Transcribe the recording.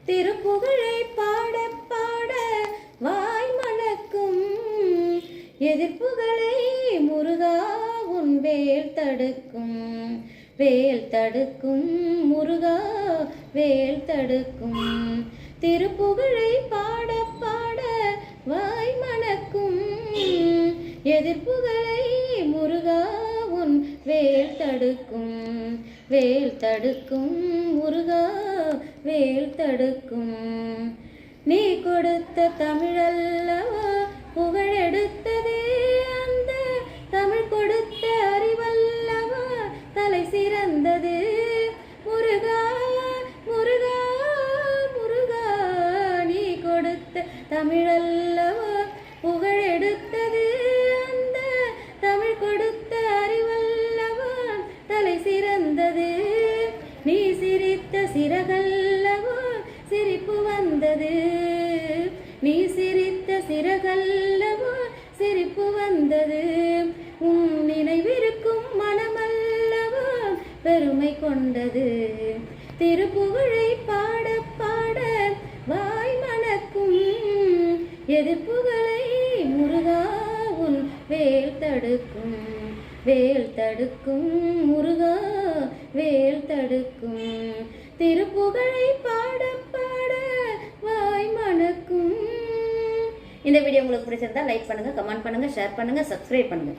திருப்புகழை பாட பாட வாய் மணக்கும். எதிர்ப்புகளை முருகா உன் வேல் தடுக்கும். வேல் தடுக்கும் முருகா வேல் தடுக்கும். திருப்புகழை பாட பாட வாய் மணக்கும். எதிர்ப்புகளை முருகா உன் வேல் தடுக்கும். வேல் தடுக்கும் முருகா வேல் தடுக்கும். நீ கொடுத்த தமிழல்லவா புகழெடுத்ததே, அந்த தமிழ் கொடுத்த அறிவல்லவா தலை சிறந்தது. முருகா முருகா முருகா, நீ கொடுத்த தமிழல்லவா புகழெடுத்தது, அந்த தமிழ் கொடுத்த அறிவல்லவா தலை சிறந்தது. நீ சிரித்த சிறகல்லவா சிரிப்பு வந்தது. நீ சிரித்த சிறகல்லவா சிரிப்பு வந்தது. உன் நினைவிருக்கும் மனமல்லவா பெருமை கொண்டது. திருப்புகழை பாட பாட வாய் மணக்கும். எதிர்ப்புகளை முருகா உன் வேல் தடுக்கும். வேல் தடுக்கும் முருகா வேல் தடுக்கும். திருப்புகழை பாட பாட வாய் மணக்கும். இந்த வீடியோ உங்களுக்கு பிடிச்சிருந்தா லைக் பண்ணுங்க, கமெண்ட் பண்ணுங்க, ஷேர் பண்ணுங்க, சப்ஸ்கிரைப் பண்ணுங்க.